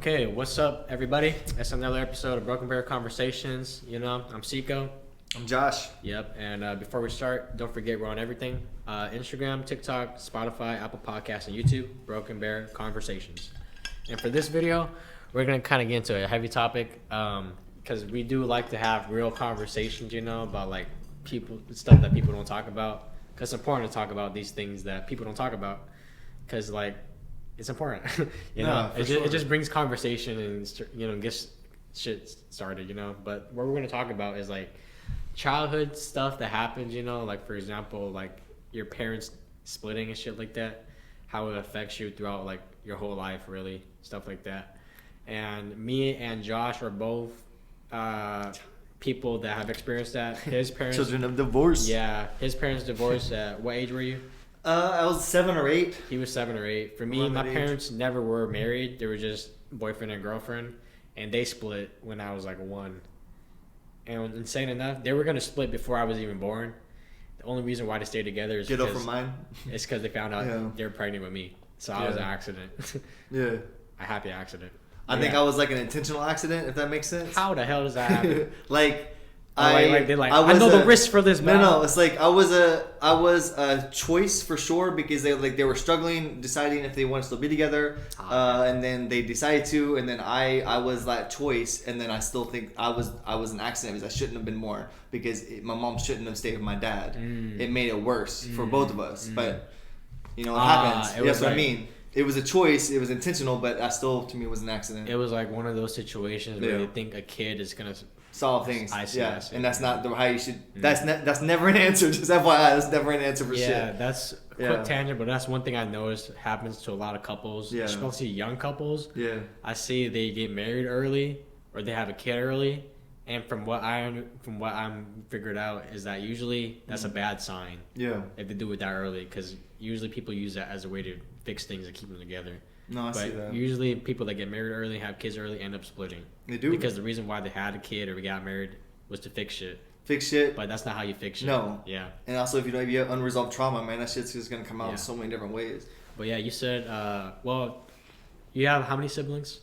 Okay, what's up, everybody? It's another episode of Broken Bear Conversations. I'm Seiko. I'm Josh. Yep, and before we start, don't forget we're on everything. Instagram, TikTok, Spotify, Apple Podcasts, and YouTube, Broken Bear Conversations. And for this video, we're going to kind of get into a heavy topic because we do like to have real conversations, about like stuff that people don't talk about. Because it's important to talk about these things that people don't talk about because, it's important, It just brings conversation and gets shit started, But what we're gonna talk about is like childhood stuff that happens, like for example, like your parents splitting and shit like that, how it affects you throughout like your whole life, really, stuff like that. And me and Josh are both people that have experienced that. His parents, children of divorce. Yeah, his parents divorced. At what age were you? I was 7 or 8. He was 7 or 8. For me, my parents never were married. They were just boyfriend and girlfriend, and they split when I was like 1. And insane enough, they were gonna split before I was even born. The only reason why they stayed together is because they found out they were pregnant with me. So I was an accident. Yeah, a happy accident. I think I was like an intentional accident, if that makes sense. How the hell does that happen? I know the risk for this. No, it's like I was a choice for sure because they were struggling, deciding if they want to still be together, and then they decided to, and then I was that choice, and then I still think I was an accident because I shouldn't have been more because my mom shouldn't have stayed with my dad. It made it worse for both of us, but it happens. That's what I mean. It was a choice. It was intentional, but to me, it was an accident. It was like one of those situations where you think a kid is gonna solve things. I see. And that's not how you should. That's never an answer. Just FYI, that's never an answer for shit. Yeah, that's a quick tangent, but that's one thing I noticed happens to a lot of couples, especially young couples. Yeah, I see they get married early or they have a kid early, and from what I'm figured out is that usually that's a bad sign. Yeah, if they do it that early, because usually people use that as a way to fix things and keep them together. No, I see that. Usually people that get married early, have kids early, end up splitting. They do. Because the reason why they had a kid or got married was to fix shit. But that's not how you fix shit. No. Yeah. And also, if you have unresolved trauma, man, that shit's just going to come out in so many different ways. But yeah, you said, you have how many siblings?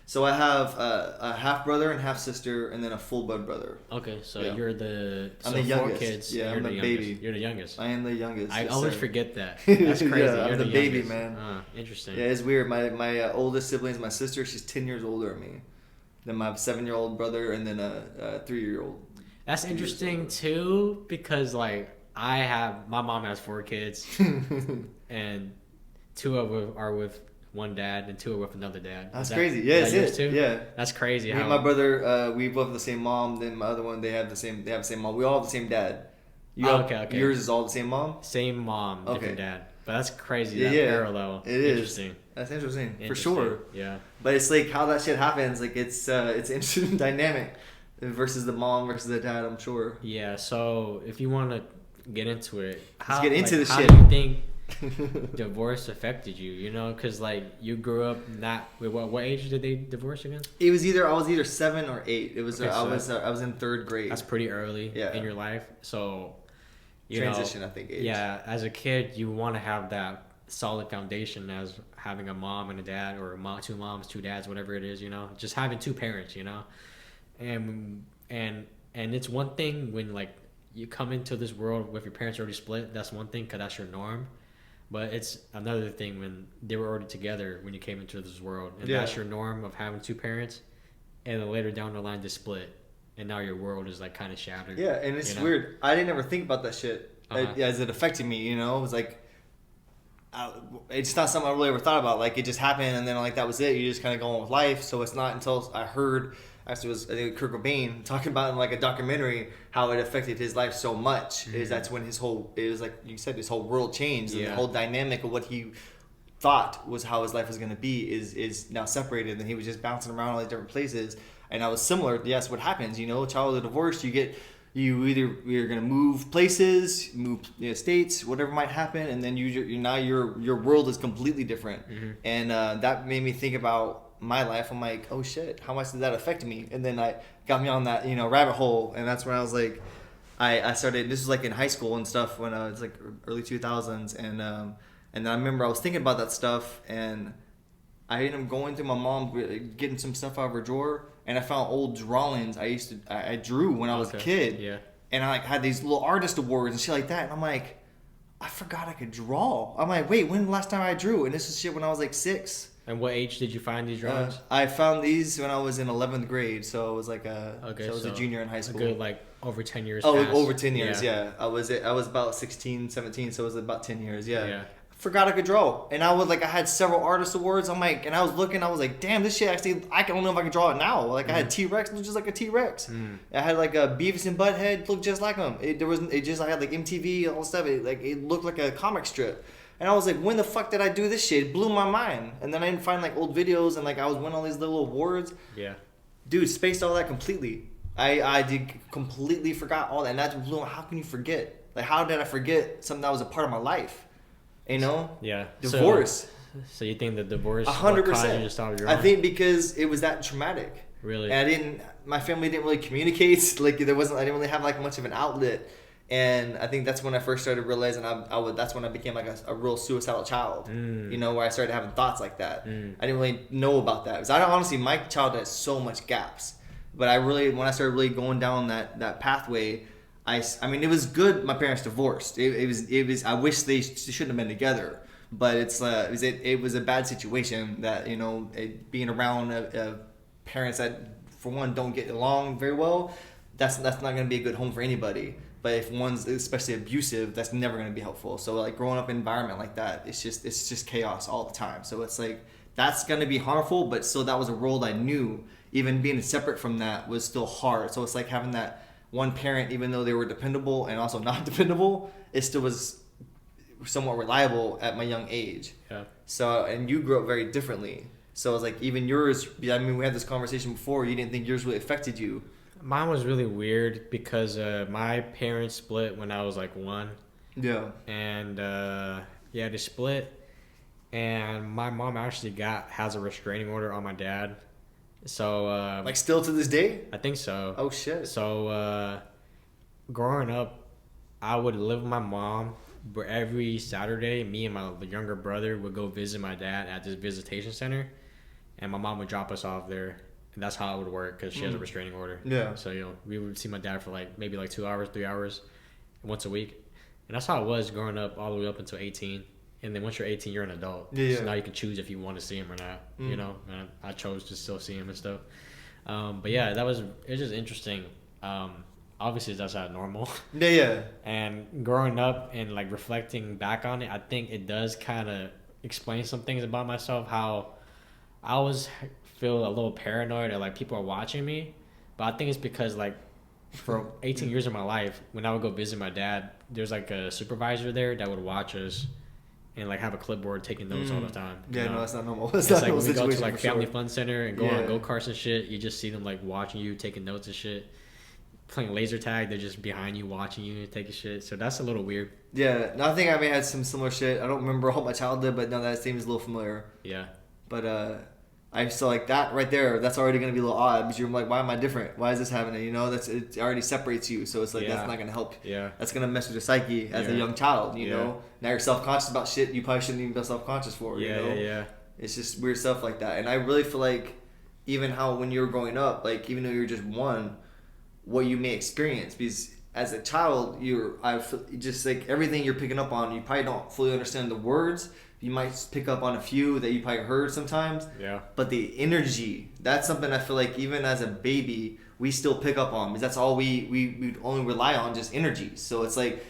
So I have a half brother and half sister, and then a full blood brother. Okay, so you're the. I'm the youngest. 4 kids. Yeah, I'm the baby. You're the youngest. I am the youngest. I always forget that. That's crazy. I'm the baby, man. Interesting. Yeah, it's weird. My oldest sibling is my sister. She's 10 years older than me. Then my 7-year-old brother, and then a 3-year-old. That's interesting too, because my mom has 4 kids, and 2 of them are with one dad and 2 are with another dad. That's crazy. Yeah, it's it. Too? Yeah, that's crazy. Me and my brother, we both have the same mom. Then my other one, they have the same mom. We all have the same dad. Okay. Yours is all the same mom. Same mom, different dad. But that's crazy. Yeah, parallel. It is. Interesting. That's interesting for sure. Yeah. But it's like how that shit happens. Like it's interesting dynamic versus the mom versus the dad. I'm sure. Yeah. So if you want to get into it, let's get into the shit. How do you think divorce affected you? Because you grew up not. What age did they divorce again? It was I was either 7 or 8. It was I was in 3rd grade. That's pretty early in your life. So transition, I think. Age. Yeah, as a kid, you want to have that solid foundation as having a mom and a dad, or 2 moms, 2 dads, whatever it is. Just having 2 parents. And it's one thing when you come into this world with your parents already split. That's one thing because that's your norm. But it's another thing when they were already together when you came into this world. And that's your norm of having 2 parents. And then later down the line, they split. And now your world is kind of shattered. Yeah, and it's weird. I didn't ever think about that shit as it affected me, It was it's not something I really ever thought about. It just happened and then that was it. You just kind of go on with life. So it's not until I heard, actually it was I think Kurt Cobain talking about in a documentary how it affected his life so much. Is that's when it was like you said, his whole world changed and the whole dynamic of what he thought was how his life was going to be is now separated, and he was just bouncing around all these different places. And I was similar. Yes, what happens? Childhood divorce. You're gonna move places, move states, whatever might happen, and then your world is completely different. And that made me think about my life. I'm like, oh shit, how much did that affect me? And then I got me on that rabbit hole, and that's when I was like, I started. This was in high school and stuff when I was early 2000s, and then I remember I was thinking about that stuff, and I ended up going through my mom, getting some stuff out of her drawer, and I found old drawings I drew when I was a kid. Yeah. And I like had these little artist awards and shit like that. And I'm like, I forgot I could draw. I'm like, wait, when the last time I drew? And this is shit when I was like 6. And what age did you find these drawings? I found these when I was in 11th grade, so I was like I was a junior in high school. A good like over 10 years. Oh, past. over 10 years, yeah. I was about 16, 17, so it was about 10 years, yeah. Yeah. Forgot I could draw, and I had several artist awards. I'm like, and I was looking, I was like, damn, this shit actually, I don't know if I can draw it now. Like I had T-Rex, looked just like a T-Rex. I had like a Beavis and Butthead, looked just like them. I had like MTV, all stuff. It looked like a comic strip. And I was like, when the fuck did I do this shit? It blew my mind. And then I didn't find like old videos, and like I was winning all these little awards. Yeah. Dude, spaced all that completely. I did completely forgot all that, and that blew. How can you forget? Like, how did I forget something that was a part of my life? You know? Yeah. Divorce. So you think the divorce 100%. I think because it was that traumatic. Really? And my family didn't really communicate. Like I didn't really have like much of an outlet. And I think that's when I first started realizing that's when I became like a real suicidal child. You know, where I started having thoughts like that. I didn't really know about that. Because honestly, my childhood has so much gaps. But when I started really going down that pathway, I mean, it was good. My parents divorced. It was. I wish they shouldn't have been together. But it was a bad situation that, you know, being around parents that, for one, don't get along very well. That's not going to be a good home for anybody. But if one's especially abusive, that's never going to be helpful. So like growing up in an environment like that, it's just chaos all the time. So it's like that's going to be harmful. But still, that was a world I knew. Even being separate from that was still hard. So it's like having that one parent, even though they were dependable and also not dependable, it still was somewhat reliable at my young age. Yeah. So, and you grew up very differently. So it's like even yours, I mean, we had this conversation before, you didn't think yours really affected you. Mine was really weird because my parents split when I was like 1. Yeah. And they split. And my mom actually has a restraining order on my dad. So like still to this day? I think so. Oh shit. So growing up, I would live with my mom, but every Saturday me and my younger brother would go visit my dad at this visitation center, and my mom would drop us off there, and that's how it would work because she has a restraining order. Yeah. So, you know, we would see my dad for like maybe like 2 hours, 3 hours once a week, and that's how it was growing up all the way up until 18. And then once you're 18, you're an adult. Yeah. So now you can choose if you want to see him or not. You know, and I chose to still see him and stuff. But yeah, it's just interesting. Obviously, that's not normal. Yeah. And growing up and like reflecting back on it, I think it does kind of explain some things about myself. How I always feel a little paranoid, or like people are watching me. But I think it's because like for 18 years of my life, when I would go visit my dad, there's like a supervisor there that would watch us. And like have a clipboard taking notes all the time. Yeah, no, that's not normal. It's like when we go to like family fun center and go on go-karts and shit, you just see them like watching you, taking notes and shit. Playing laser tag, they're just behind you, watching you taking shit. So that's a little weird. Yeah, no, I think I may have had some similar shit. I don't remember all my childhood, but no, that seems a little familiar. Yeah. But I feel like that right there, that's already going to be a little odd because you're like, why am I different? Why is this happening? You know, it already separates you. So it's like, that's not going to help. Yeah. That's going to mess with your psyche as a young child, you know? Now you're self-conscious about shit you probably shouldn't even be self-conscious for, you know? Yeah. It's just weird stuff like that. And I really feel like even how when you were growing up, like even though you're just 1, what you may experience, because as a child, I feel just like everything you're picking up on, you probably don't fully understand the words. You might pick up on a few that you probably heard sometimes. Yeah. But the energy, that's something I feel like even as a baby, we still pick up on, because that's all we only rely on, just energy. So it's like,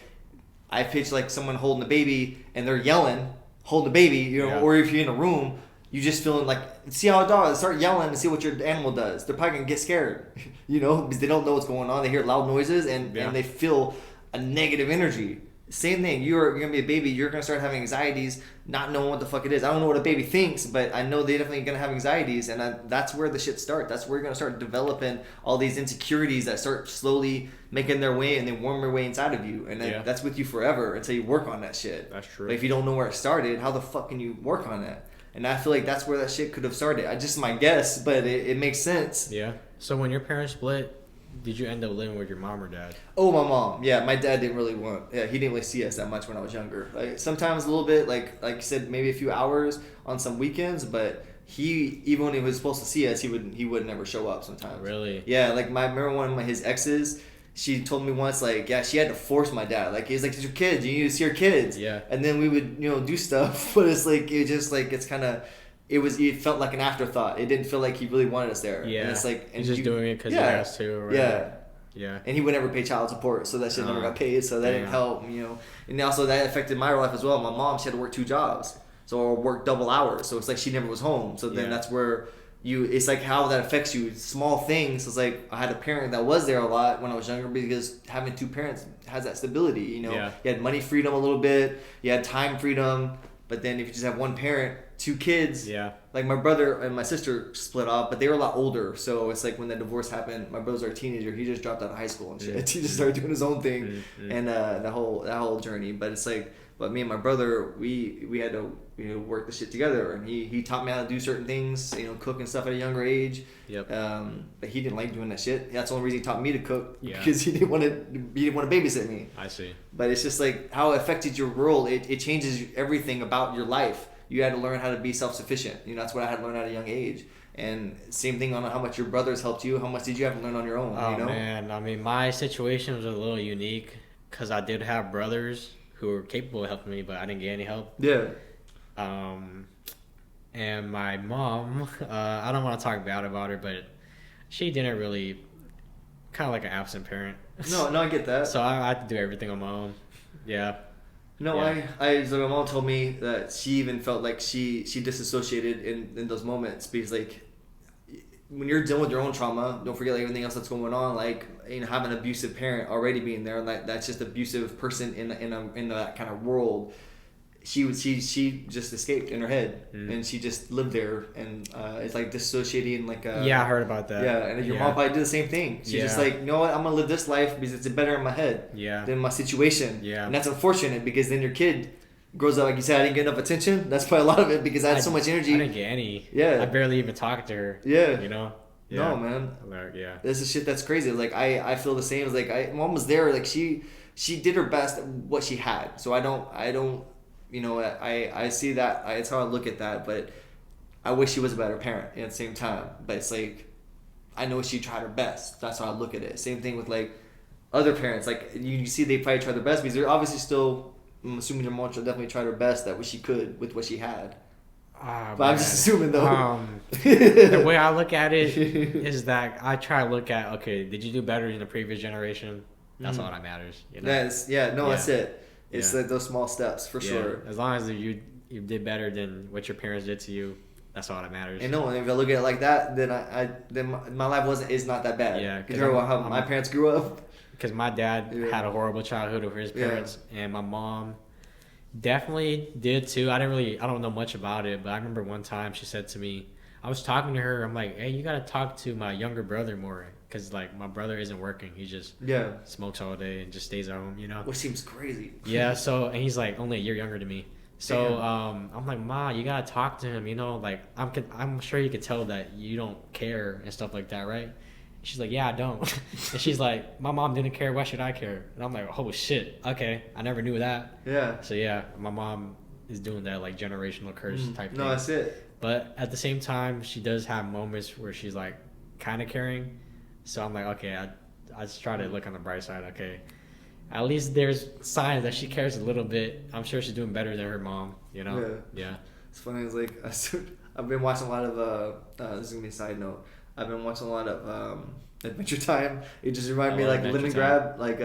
I pitch like someone holding a baby and they're yelling, holding the baby, you know, or if you're in a room, you just feeling like, see how a dog, start yelling and see what your animal does. They're probably going to get scared, you know, because they don't know what's going on. They hear loud noises and they feel a negative energy. Same thing. You're gonna be a baby. You're gonna start having anxieties, not knowing what the fuck it is. I don't know what a baby thinks, but I know they're definitely gonna have anxieties, and that's where the shit starts. That's where you're gonna start developing all these insecurities that start slowly making their way and they worm their way inside of you, and that's with you forever until you work on that shit. That's true. But if you don't know where it started, how the fuck can you work on that? And I feel like that's where that shit could have started. Just my guess, but it makes sense. Yeah. So when your parents split, did you end up living with your mom or dad? Oh, my mom. Yeah, my dad didn't really he didn't really see us that much when I was younger. Like sometimes a little bit, like you said, maybe a few hours on some weekends, but he, even when he was supposed to see us, he would never show up sometimes. Really? Yeah, like I remember one of his exes, she told me once, like, yeah, she had to force my dad. Like, he's like, "These are kids. You need to see your kids." Yeah. And then we would, do stuff, but it's like, it's kind of, it felt like an afterthought. It didn't feel like he really wanted us there. Yeah. And it's like, he's just doing it because he has to. Or yeah. Yeah. And he would never pay child support, so that shit never got paid, so that didn't help, And also that affected my life as well. My mom, she had to work 2 jobs, or work double hours, so it's like she never was home. So then that's where it's like how that affects you. Small things. It's like I had a parent that was there a lot when I was younger, because having 2 parents has that stability, You had money freedom a little bit, you had time freedom, but then if you just have one parent, 2 kids. Yeah. Like my brother and my sister split off, but they were a lot older. So it's like when the divorce happened, my brother's a teenager. He just dropped out of high school and shit. He just started doing his own thing, and that whole journey. But it's like, but me and my brother, we had to work the shit together, and he taught me how to do certain things, cook and stuff at a younger age. Yep. But he didn't like doing that shit. That's the only reason he taught me to cook, Yeah. because he didn't want to babysit me. I see. But it's just like how it affected your world. It changes everything about your life. You had to learn how to be self-sufficient. That's what I had to learn at a young age. And same thing on how much your brothers helped you. How much did you have to learn on your own? Oh, man. I mean, my situation was a little unique because I did have brothers who were capable of helping me, but I didn't get any help. Yeah. And my mom, I don't want to talk bad about her, but she didn't really, kind of like an absent parent. No, I get that. So I had to do everything on my own. Yeah. No, yeah. So my mom told me that she even felt like she disassociated in those moments, because like when you're dealing with your own trauma, don't forget like everything else that's going on, like have an abusive parent already being there, and that's just abusive person in that kind of world. She just escaped in her head, and she just lived there, and it's like dissociating, like I heard about that. Yeah, and your mom probably did the same thing. She's just like, you know what, I'm gonna live this life because it's better in my head than my situation. Yeah, and that's unfortunate, because then your kid grows up, like you said, I didn't get enough attention. That's probably a lot of it, because I had so much energy. I didn't get any. Yeah, I barely even talked to her. Yeah, Yeah. No, man. Yeah, this is shit that's crazy. Like I feel the same. As like mom was there. Like she did her best at what she had. So I don't. I see that. It's how I look at that. But I wish she was a better parent at the same time. But it's like, I know she tried her best. That's how I look at it. Same thing with like other parents. Like you see, they probably tried their best, because they're obviously still. I'm assuming their mom definitely tried her best at what she could with what she had. But I'm just assuming though. The way I look at it is that I try to look at, okay, did you do better in the previous generation? That's all that matters. That's it. It's like those small steps for sure. As long as you did better than what your parents did to you, that's all that matters. And no, if I look at it like that, then my life is not that bad. Yeah, compared to how my parents grew up. Because my dad had a horrible childhood with his parents, and my mom definitely did too. I don't know much about it, but I remember one time she said to me, I was talking to her, I'm like, hey, you gotta talk to my younger brother more, because like my brother isn't working, he just smokes all day and just stays at home, Which seems crazy. Yeah, so, and he's like only a year younger than me, so I'm like, Ma, you gotta talk to him, like I'm sure you could tell that you don't care and stuff like that, right? She's like, yeah, I don't. And she's like, my mom didn't care, why should I care? And I'm like, oh shit, okay, I never knew that. Yeah. So yeah, my mom is doing that like generational curse type thing. No, that's it. But at the same time, she does have moments where she's like kind of caring. So I'm like, okay, I just try to look on the bright side. Okay, at least there's signs that she cares a little bit. I'm sure she's doing better than her mom, Yeah. It's funny, it's like, I've been watching a lot of, this is going to be a side note. I've been watching a lot of Adventure Time. It just reminded me like Lemon Grab, like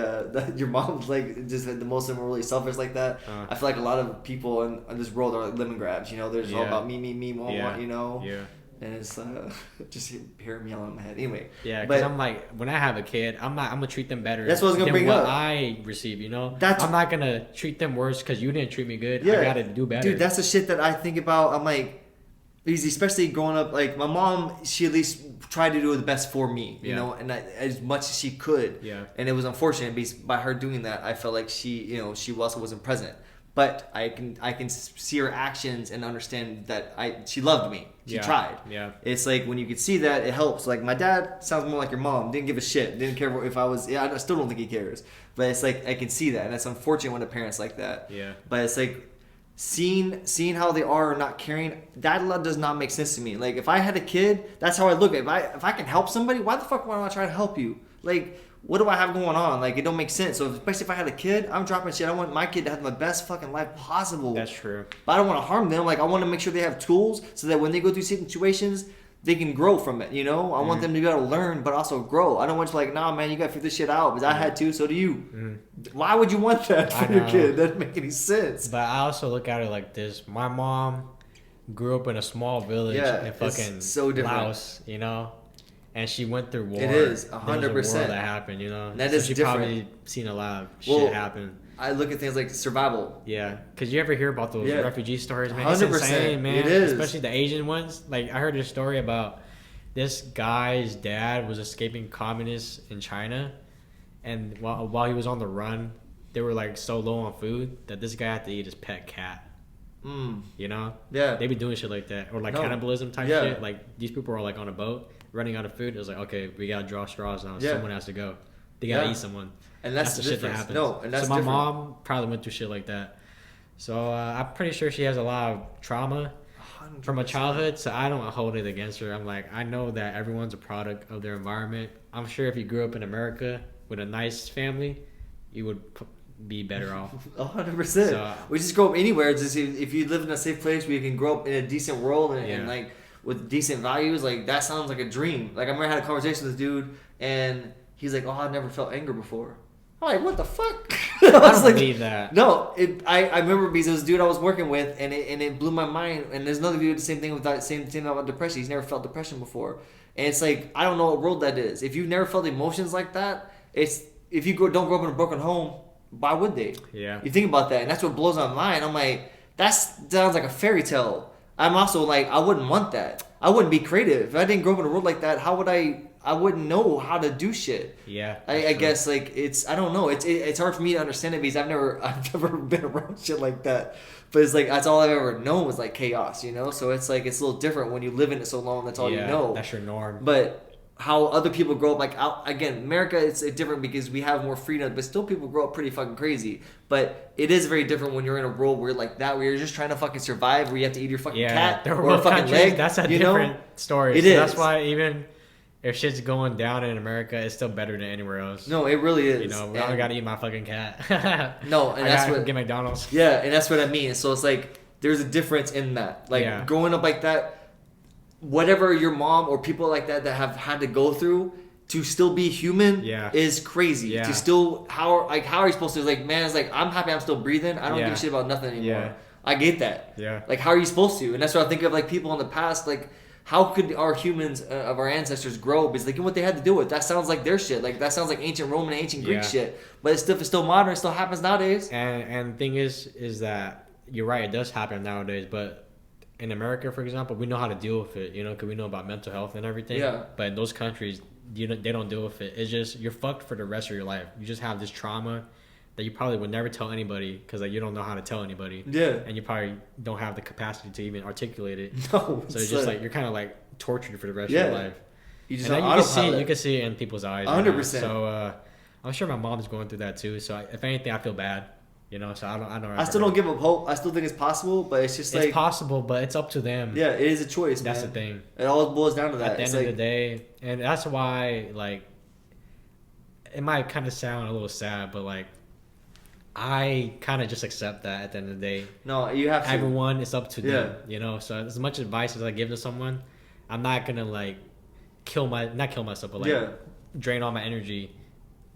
your mom's like just the most of them are really selfish like that. I feel like a lot of people in this world are like lemon grabs. They're just all about me, want, Yeah. And it's just hearing me yelling in my head. Anyway. Yeah, because I'm like, when I have a kid, I'm gonna treat them better. That's what I was gonna bring what up. I receive, I'm not gonna treat them worse because you didn't treat me good. Yeah. I gotta do better. Dude, that's the shit that I think about. I'm like, because especially growing up, like my mom, she at least tried to do the best for me, and as much as she could. Yeah. And it was unfortunate because by her doing that, I felt like she also wasn't present. But I can see her actions and understand that she loved me. She tried. Yeah. It's like when you can see that, it helps. Like my dad sounds more like your mom. Didn't give a shit. Didn't care if I was. Yeah, I still don't think he cares. But it's like I can see that, and it's unfortunate when a parent's like that. Yeah. But it's like seeing how they are not caring, that love does not make sense to me. Like if I had a kid, that's how I look at it. If I can help somebody, why the fuck would I try to help you? Like what do I have going on? Like it don't make sense. So especially if I had a kid, I'm dropping shit. I want my kid to have the best fucking life possible. That's true. But I don't want to harm them. Like I want to make sure they have tools so that when they go through situations, they can grow from it, you know? I want them to be able to learn, but also grow. I don't want you like, nah, man, you got to figure this shit out. Because I had to, so do you. Why would you want that for your kid? That doesn't make any sense. But I also look at it like this. My mom grew up in a small village in fucking so Laos, you know? And she went through war. It is, 100%. There was a war that happened, you know? That so is she different. probably seen a lot of shit happen. I look at things like survival. Yeah, because you ever hear about those refugee stories, man? 100%. It's insane, man. It is. Especially the Asian ones. Like, I heard a story about this guy's dad was escaping communists in China, and while he was on the run, they were like so low on food that this guy had to eat his pet cat. You know? Yeah. They be doing shit like that, or like cannibalism type shit. Like these people are like on a boat running out of food. It was like, okay, we gotta draw straws now. Someone has to go. They gotta eat someone. And that's the shit that difference. happens. No, and that's so my different. mom probably went through shit like that. So I'm pretty sure she has a lot of trauma from her childhood, so I don't hold it against her. I'm like, I know that everyone's a product of their environment. I'm sure if you grew up in America with a nice family, you would be better off. 100%. So, we just grow up anywhere. Just if you live in a safe place where you can grow up in a decent world and like with decent values, like that sounds like a dream. Like I remember I had a conversation with this dude, and he's like, "Oh, I've never felt anger before." I'm like, what the fuck? I don't believe that. No, I remember because it was a dude I was working with, and it blew my mind. And there's another dude the same thing with that same thing about depression. He's never felt depression before, and it's like I don't know what world that is. If you've never felt emotions like that, it's if you don't grow up in a broken home, why would they? Yeah. You think about that, and that's what blows my mind. I'm like, that sounds like a fairy tale. I'm also like, I wouldn't want that. I wouldn't be creative if I didn't grow up in a world like that. How would I wouldn't know how to do shit. Yeah. I guess like I don't know. It's hard for me to understand it because I've never been around shit like that. But it's like that's all I've ever known was like chaos, you know. So it's like it's a little different when you live in it so long. That's all you know. That's your norm. But how other people grow up, like again, America, it's different because we have more freedom, but still people grow up pretty fucking crazy. But it is very different when you're in a world where like that, where you're just trying to fucking survive, where you have to eat your fucking cat or a fucking leg. That's a different story. It is. That's why even if shit's going down in America, it's still better than anywhere else. No, it really is. You know, I gotta eat my fucking cat. No, and that's what get McDonald's. Yeah, and that's what I mean. So it's like there's a difference in that. Like growing up like that, whatever your mom or people like that have had to go through to still be human is crazy. To still how are you supposed to like man, it's like I'm happy I'm still breathing. I don't give a shit about nothing anymore. I get that. Yeah. Like how are you supposed to? And that's what I think of like people in the past like how could our humans of our ancestors grow? Because look at what they had to do with. That sounds like their shit. Like that sounds like ancient Roman, ancient Greek shit. But it's still modern. It still happens nowadays. And the thing is that you're right. It does happen nowadays. But in America, for example, we know how to deal with it. You know, because we know about mental health and everything. Yeah. But in those countries, they don't deal with it. It's just you're fucked for the rest of your life. You just have this trauma that you probably would never tell anybody because like you don't know how to tell anybody. Yeah. And you probably don't have the capacity to even articulate it. No. So it's just like you're kind of like tortured for the rest of your life. You just you can see it in people's eyes. 100%. So I'm sure my mom's going through that too. So if anything, I feel bad. You know, so I don't. I still don't give up hope. I still think it's possible, but it's just like it's possible, but it's up to them. Yeah, it is a choice. That's man. the thing. It all boils down to that. At the end of the day, and that's why like it might kind of sound a little sad, but like. I kind of just accept that at the end of the day. No, you have to. Everyone, it's up to them, you know? So as much advice as I give to someone, I'm not going to like not kill myself, but like drain all my energy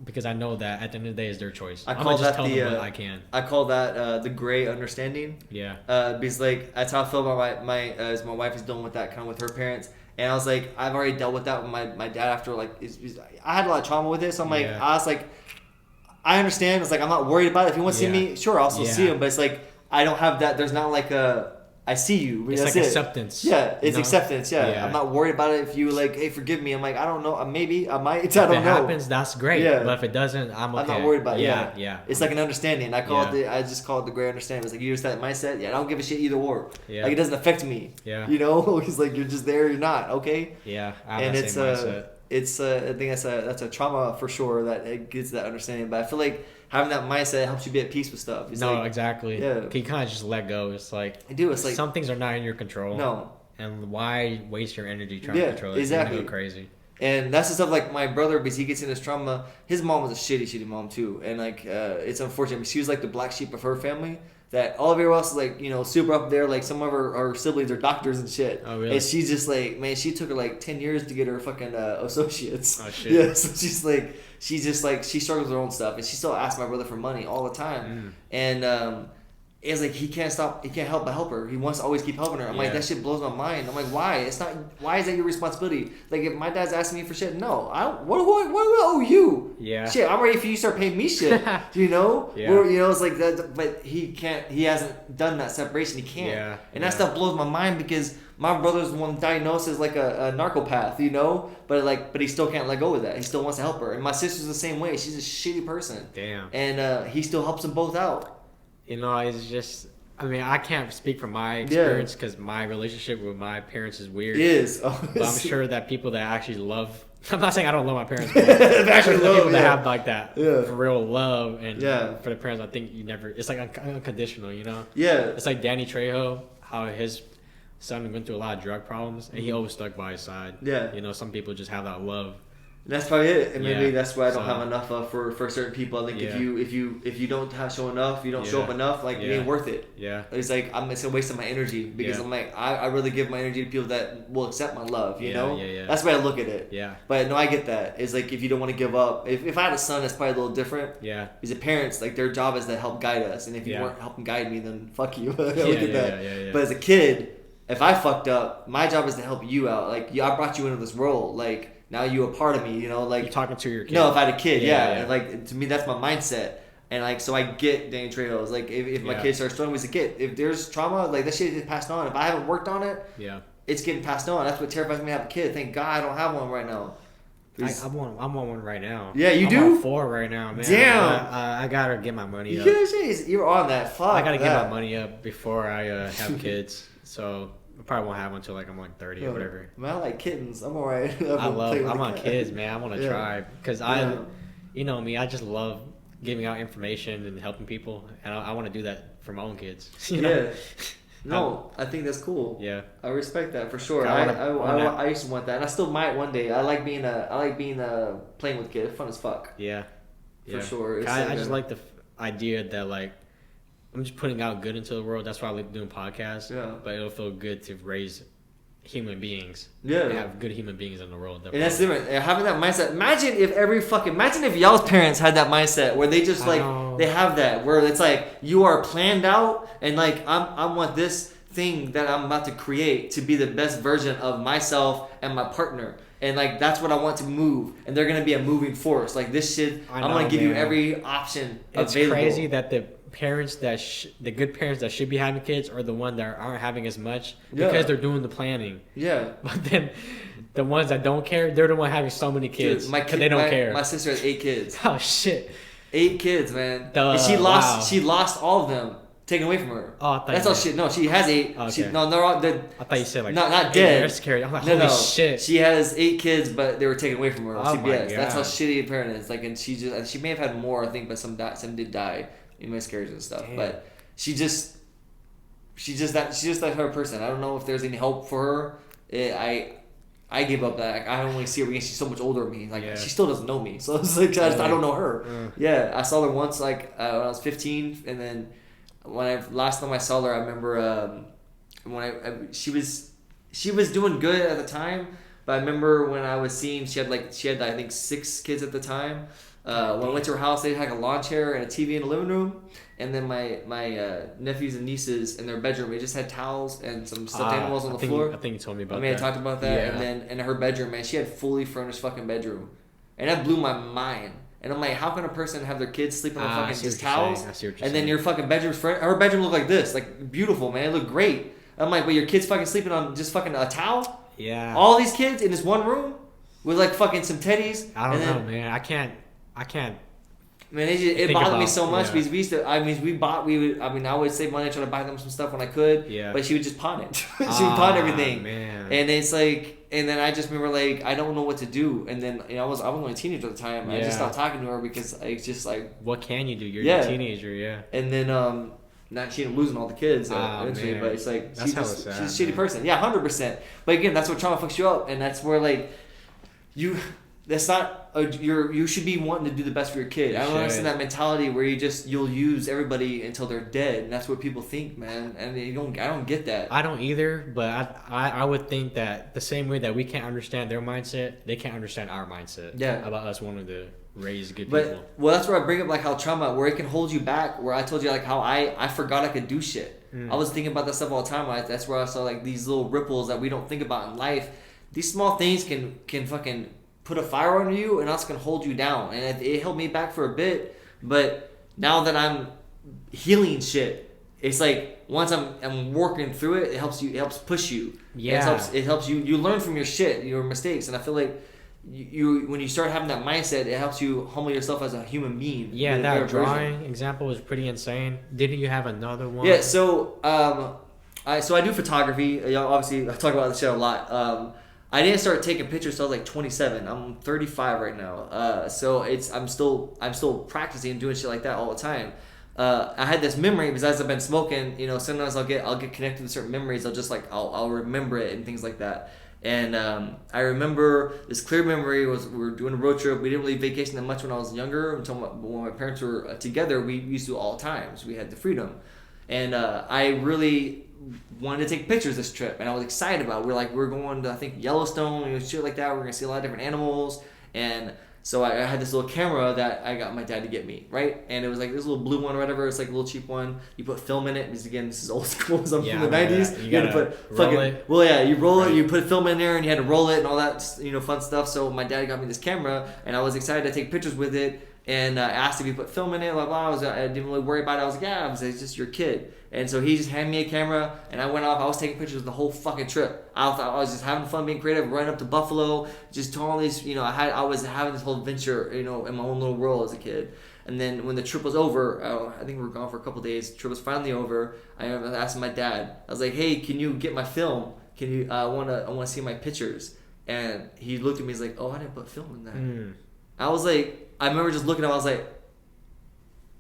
because I know that at the end of the day it's their choice. I call that tell them what I can. I call that the gray understanding. Yeah. Because like that's how I feel about my wife is dealing with that kind of with her parents. And I was like, I've already dealt with that with my dad after like, I had a lot of trauma with it. So I'm like, I was like, I understand. It's like I'm not worried about it. If he wants to see me, sure, I'll still see him. But it's like I don't have that. There's not like I see you. It's like acceptance. Yeah, it's acceptance. Yeah. I'm not worried about it. If you like, hey, forgive me. I'm like, I don't know. Maybe I might. I don't know. If it happens, that's great. Yeah. But if it doesn't, I'm okay. I'm not worried about it. Yeah. It's like an understanding. I just call it the gray understanding. It's like you just that mindset. Yeah, I don't give a shit either or. Yeah. Like it doesn't affect me. Yeah. You know, it's like you're just there. You're not okay. Yeah. I have that same mindset. it's I think that's a trauma for sure that it gets that understanding. But I feel like having that mindset helps you be at peace with stuff. It's no, like, exactly. Yeah. You kind of just let go. It's like I do. It's like some things are not in your control. no. And why waste your energy trying to control it? Exactly. It's gonna go crazy. And that's the stuff like my brother, because he gets in his trauma. His mom was a shitty mom too, and like it's unfortunate. But she was like the black sheep of her family. That all of everyone else is like, you know, super up there. Like some of her siblings are doctors and shit. Oh really? And she's just like, man, she took her like 10 years to get her fucking associates. Oh shit. Yeah, so she's just like she struggles with her own stuff, and she still asks my brother for money all the time. And it's like he can't help but help her. He wants to always keep helping her. I'm like, that shit blows my mind. I'm like, why? It's not. Why is that your responsibility? Like, if my dad's asking me for shit, no, I don't. What do I owe you? Yeah. Shit, I'm ready for you to start paying me shit. You know? Yeah. Or, you know, it's like that. But he can't. He hasn't done that separation. He can't. Yeah. And that stuff blows my mind because my brother's the one diagnosed as like a narcopath. You know? But he still can't let go of that. He still wants to help her. And my sister's the same way. She's a shitty person. Damn. And he still helps them both out. You know, it's just. I mean, I can't speak from my experience because my relationship with my parents is weird. It is. But I'm sure that people that actually love. I'm not saying I don't love my parents, but actually the people that have like that for real love and for the parents, I think you never. It's like unconditional, you know. Yeah. It's like Danny Trejo, how his son went through a lot of drug problems, and he always stuck by his side. Yeah. You know, some people just have that love. That's probably it, and maybe that's why I don't have enough for certain people. I think if you don't show enough, you don't show up enough, like it ain't worth it. Yeah, it's like it's a waste of my energy because I'm like I really give my energy to people that will accept my love. You know, that's the way I look at it. Yeah, but no, I get that. It's like if you don't want to give up. If I had a son, that's probably a little different. Yeah, because the parents, like their job is to help guide us, and if you weren't helping guide me, then fuck you. Look at that. But as a kid, if I fucked up, my job is to help you out. Like I brought you into this world, like. Now you're a part of me, you know, like... You're talking to your kid. No, if I had a kid, And like, to me, that's my mindset. And like, so I get Danny Trejo's. Like, if my kid starts struggling as a kid, if there's trauma, like, that shit is passed on. If I haven't worked on it, it's getting passed on. That's what terrifies me to have a kid. Thank God I don't have one right now. I want one right now. Yeah, you I'm do? on 4 right now, man. Damn. I gotta get my money up. You're on that. Fuck I gotta get my money up before I have kids. So... I probably won't have one until like I'm like 30 or whatever. Man, I like kittens. I'm alright. I'm on kids, man. I want to try because you know me. I just love giving out information and helping people, and I want to do that for my own kids. You know? No, I think that's cool. Yeah, I respect that for sure. I used to want that, and I still might one day. I like being playing with kids. Fun as fuck. Yeah, for sure. I just like the idea that like. I'm just putting out good into the world. That's why I like doing podcasts. Yeah. But it'll feel good to raise human beings. Yeah. And have good human beings in the world. And that's different. Having that mindset. Imagine if y'all's parents had that mindset where they just they have that where it's like you are planned out and like I want this thing that I'm about to create to be the best version of myself and my partner. And like that's what I want to move, and they're gonna be a moving force. Like this shit, I'm gonna give you every option available. It's crazy that the parents the good parents that should be having kids are the ones that aren't having as much because they're doing the planning. Yeah. But then the ones that don't care, they're the one having so many kids. Dude, they don't care. My sister has 8 kids. Oh shit. 8 kids, man. And she lost all of them. Taken away from her. Oh, that's all shit. No, she has 8. Okay. They're all. I thought you said like not dead. They're scary. I'm like, holy shit. She has 8 kids, but they were taken away from her. Oh my God. That's how shitty a parent is. Like, and she may have had more, I think, but some did die in miscarriages and stuff. Damn. But she's just that her person. I don't know if there's any hope for her. I give up that. I don't really see her because she's so much older than me. Like she still doesn't know me, so it's like I don't know her. Yeah, I saw her once like when I was 15, and then. Last time I saw her, I remember she was doing good at the time, but I remember when I was seeing she had I think 6 kids at the time. When I went to her house, they had like a lawn chair and a TV in the living room, and then my nephews and nieces in their bedroom, they just had towels and some stuffed animals on the floor. I think you told me about that. I talked about that, and then in her bedroom, man, she had fully furnished fucking bedroom, and that blew my mind. And I'm like, how can a person have their kids sleep on fucking just towels? And then your fucking bedroom's her bedroom looked like this, like beautiful, man. It looked great. I'm like, but your kid's fucking sleeping on just fucking a towel? Yeah. All these kids in this one room with like fucking some teddies. I don't know, man. I can't. Man, it bothered me so much because we used to. I would save money trying to buy them some stuff when I could. Yeah. But she would just pawn it. She would pawn everything. Man. And it's like. And then I just remember like I don't know what to do. And then I was only a teenager at the time. I just stopped talking to her because it's just like what can you do? You're a teenager, And then not she ended up losing all the kids eventually, but it's like she's a shitty person. Yeah, 100%. But again, that's what trauma fucks you up, and that's where like that's not you should be wanting to do the best for your kid. I don't understand that mentality where you'll use everybody until they're dead, and that's what people think, man. And I don't get that. I don't either, but I would think that the same way that we can't understand their mindset, they can't understand our mindset. Yeah. About us wanting to raise good but, people. Well, that's where I bring up like how trauma, where it can hold you back. Where I told you like how I forgot I could do shit. I was thinking about that stuff all the time. That's where I saw like these little ripples that we don't think about in life. These small things can fucking put a fire on you, and that's gonna hold you down. And it held me back for a bit, but now that I'm healing shit, it's like once I'm working through it, it helps push you. Yeah, it helps you learn from your shit, your mistakes, and I feel like you when you start having that mindset, it helps you humble yourself as a human being. Yeah, that drawing example was pretty insane. Didn't you have another one? Yeah, so I do photography. Obviously, I talk about this shit a lot. I didn't start taking pictures till I was like 27. I'm 35 right now. So I'm still practicing and doing shit like that all the time. I had this memory because as I've been smoking, sometimes I'll get connected to certain memories. I'll remember it and things like that. And I remember this clear memory was we were doing a road trip. We didn't really vacation that much when I was younger. Until when my parents were together, we used to all the time. So we had the freedom. And I really wanted to take pictures this trip, and I was excited about it. We're going to, I think, Yellowstone, shit like that. We're going to see a lot of different animals. And so I had this little camera that I got my dad to get me, right? And it was like this little blue one or whatever. It's like a little cheap one. You put film in it, because again, this is old school. So I'm from the 90s. You had to put fucking it. Well, yeah, you roll it, you put film in there, and you had to roll it and all that, fun stuff. So my dad got me this camera, and I was excited to take pictures with it. And I asked if he put film in it, blah blah. I didn't really worry about it. I was like, yeah, it's just your kid. And so he just handed me a camera, and I went off. I was taking pictures of the whole fucking trip. I was just having fun, being creative, running up to Buffalo, just doing all these. I was having this whole adventure, in my own little world as a kid. And then when the trip was over, I think we were gone for a couple of days. The trip was finally over. I asked my dad. I was like, hey, can you get my film? Can you? I want to see my pictures. And he looked at me. He's like, oh, I didn't put film in that. I was like. I remember just looking at him, I was like,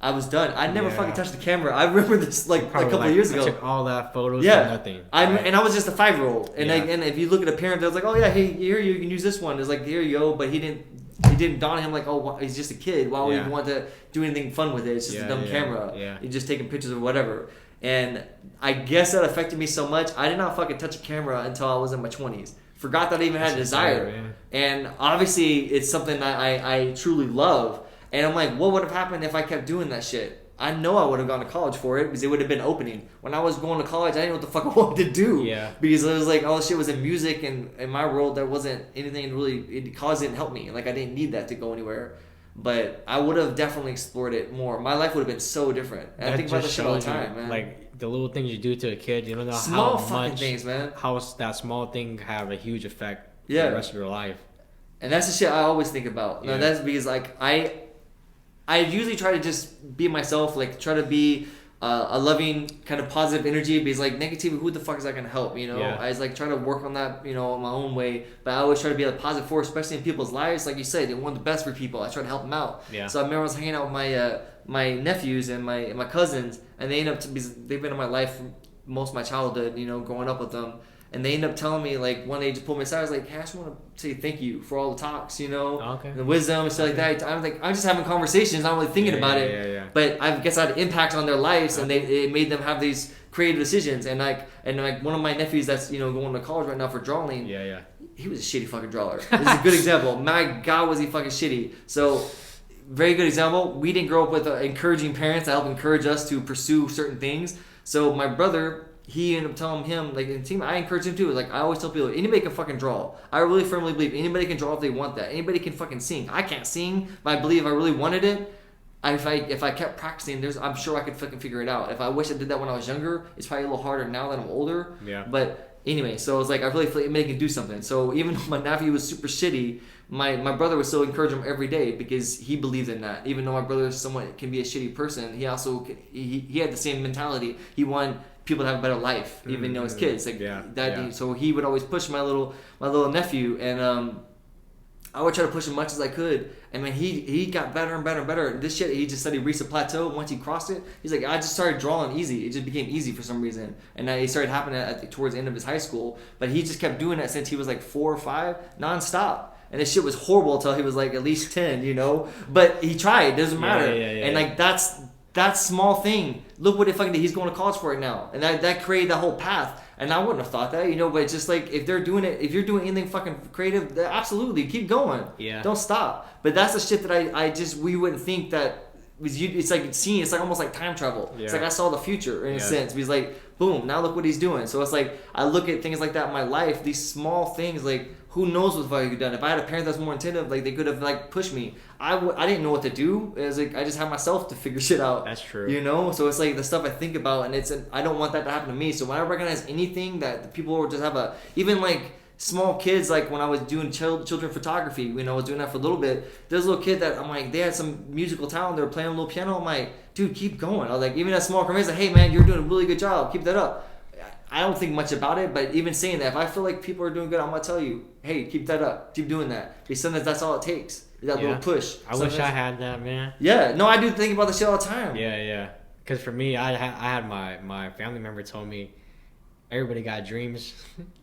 I was done. I never fucking touched the camera. I remember this a couple of years ago. I took all that photos for nothing. And I was just a 5-year-old. And and if you look at a parent, they're like, oh yeah, hey, here you can use this one. It's like, here you go. But he didn't dawn on him like, oh, he's just a kid. Why would he want to do anything fun with it? It's just a dumb camera. Yeah. You're just taking pictures of whatever. And I guess that affected me so much. I did not fucking touch a camera until I was in my 20s. Forgot that I even had a desire. And obviously it's something that I truly love. And I'm like, what would have happened if I kept doing that shit? I know I would have gone to college for it because it would have been opening. When I was going to college, I didn't know what the fuck I wanted to do. Yeah. Because it was like all the shit was in music, and in my world there wasn't anything really, college didn't help me. Like I didn't need that to go anywhere. But I would have definitely explored it more. My life would have been so different. And I think about this shit all the time, man. Like the little things you do to a kid, you don't know small how much things, man. How that small thing have a huge effect for the rest of your life. And that's the shit I always think about. Now that's because like I usually try to just be myself, like try to be a loving kind of positive energy, because like negativity, who the fuck is that gonna help? I just like try to work on that, in my own way. But I always try to be a positive force, especially in people's lives. Like you said, they want the best for people. I try to help them out. Yeah. So I remember I was hanging out with my nephews and my cousins, and they end up they've been in my life most of my childhood, growing up with them. And they end up telling me, like, one day just pulled me aside. I was like, hey, I just want to say thank you for all the talks, the wisdom and stuff like that. I'm like, I'm just having conversations, not really thinking about it. Yeah. But I guess I had an impact on their lives, and it made them have these creative decisions. And one of my nephews that's going to college right now for drawing. Yeah. He was a shitty fucking drawer. This is a good example. My God, was he fucking shitty. So, very good example. We didn't grow up with encouraging parents that helped encourage us to pursue certain things. So my brother, he ended up telling him, like, in the team, I encourage him too. Like, I always tell people, anybody can fucking draw. I really firmly believe anybody can draw if they want that. Anybody can fucking sing. I can't sing, but I believe if I really wanted it, if I kept practicing, I'm sure I could fucking figure it out. If I wish I did that when I was younger, it's probably a little harder now that I'm older. Yeah. But anyway, so it's like, I really feel like anybody can do something. So even though my nephew was super shitty, my brother would still encourage him every day because he believed in that. Even though my brother somewhat can be a shitty person, he also he had the same mentality. He wanted people to have a better life, even as kids. Like that. So he would always push my little nephew, and I would try to push as much as I could. And man, he got better and better and better. This shit, he just said he reached a plateau. Once he crossed it, he's like, I just started drawing easy. It just became easy for some reason. And then it started happening towards the end of his high school. But he just kept doing that since he was like 4 or 5, nonstop. And this shit was horrible until he was like at least 10, you know. But he tried. It doesn't matter. And like that small thing. Look what it fucking did. He's going to college for it now, and that created that whole path. And I wouldn't have thought that, you know. But it's just like if they're doing it, if you're doing anything fucking creative, absolutely keep going. Yeah. Don't stop. But that's the shit that we wouldn't think that. It's like it's like almost like time travel. Yeah. It's like I saw the future in a sense. Because like boom, now look what he's doing. So it's like I look at things like that in my life. These small things, like who knows what the fuck I could have done. If I had a parent that's more attentive, like they could have like pushed me. I didn't know what to do. It was like I just had myself to figure shit out. That's true. You know. So it's like the stuff I think about, and I don't want that to happen to me. So when I recognize anything that the people will just have even like. Small kids, like when I was doing children photography, you know, I was doing that for a little bit. There's a little kid that I'm like, they had some musical talent. They were playing a little piano. I'm like, dude, keep going. I was like, even that small conversation, like, hey man, you're doing a really good job. Keep that up. I don't think much about it, but even saying that, if I feel like people are doing good, I'm gonna tell you, hey, keep that up. Keep doing that. Because sometimes that's all it takes. That little push. I wish I had that, man. Yeah, no, I do think about the shit all the time. Yeah. Because for me, I had my family member told me, everybody got dreams.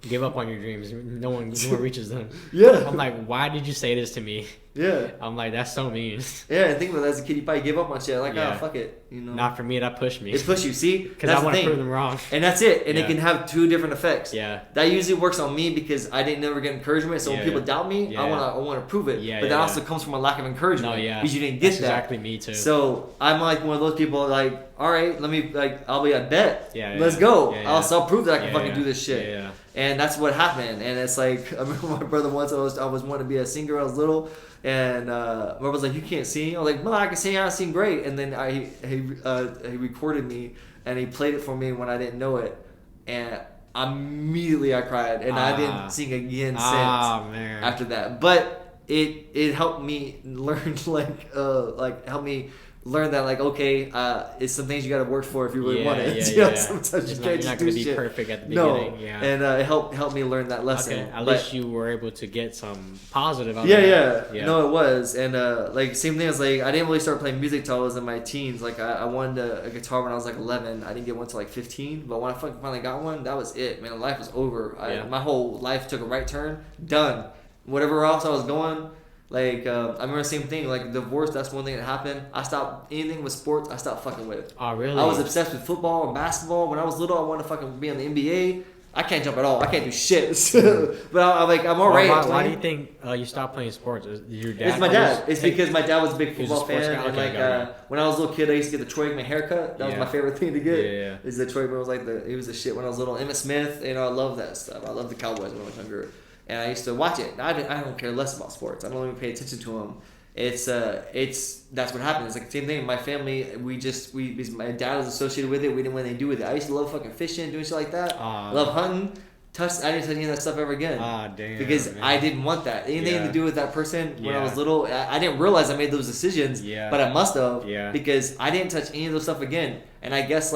Give up on your dreams. No one reaches them. Yeah. I'm like, why did you say this to me? Yeah. I'm like, that's so mean. Yeah, and think about that as a kid, you probably give up on shit. Like, fuck it. You know. Not for me. That pushed me. It pushed you. See, because I want to prove them wrong. And that's it. And it can have 2 different effects. Yeah. That usually works on me because I didn't never get encouragement. So when people doubt me, I want to prove it. Yeah. But that also comes from a lack of encouragement. No, yeah. Because you didn't get that's that. Exactly me too. So I'm like one of those people. Like, all right, let me I'll be at bet. Yeah. Let's go. Yeah. I'll prove that I can fucking do this shit. Yeah. And that's what happened. And it's like I remember my brother once. I was wanting to be a singer. I was little. And my brother was like, "You can't sing." I was like, "No, I can sing. I sing great." And then he recorded me and he played it for me when I didn't know it, and immediately I cried, and I didn't sing again since after that. But it helped me learn help me learn that okay, it's some things you got to work for if you really want it. Sometimes you're not going to be perfect at the beginning. Yeah. And it helped me learn that lesson. Okay. At least you were able to get some positive out of that. Yeah. No, it was. And same thing as I didn't really start playing music till I was in my teens. Like I wanted a guitar when I was 11. I didn't get one till 15. But when I finally got one, that was it. Man, life was over. My whole life took a right turn. Done. Whatever else I was going. I remember the same thing, divorce, that's one thing that happened. I stopped anything with sports, I stopped fucking with. Oh, really? I was obsessed with football and basketball. When I was little, I wanted to fucking be on the NBA. I can't jump at all. I can't do shit. But I'm all right. Why do you think you stopped playing sports? Your dad? It's my dad. It's because my dad was a big football fan. And when I was a little kid, I used to get the Troy Aikman haircut. That was my favorite thing to get. Yeah. Is the Troy Aikman he was the shit when I was little. Emmitt Smith, I love that stuff. I love the Cowboys when I was younger. And I used to watch it. I don't care less about sports. I don't even pay attention to them. It's that's what happened. It's the same thing. My family, my dad was associated with it. We didn't want anything to do with it. I used to love fucking fishing, doing shit like that. Love hunting. I didn't touch any of that stuff ever again. Damn. Because I didn't want that. Anything to do with that person when I was little. I didn't realize I made those decisions. Yeah. But I must have. Yeah. Because I didn't touch any of those stuff again. And I guess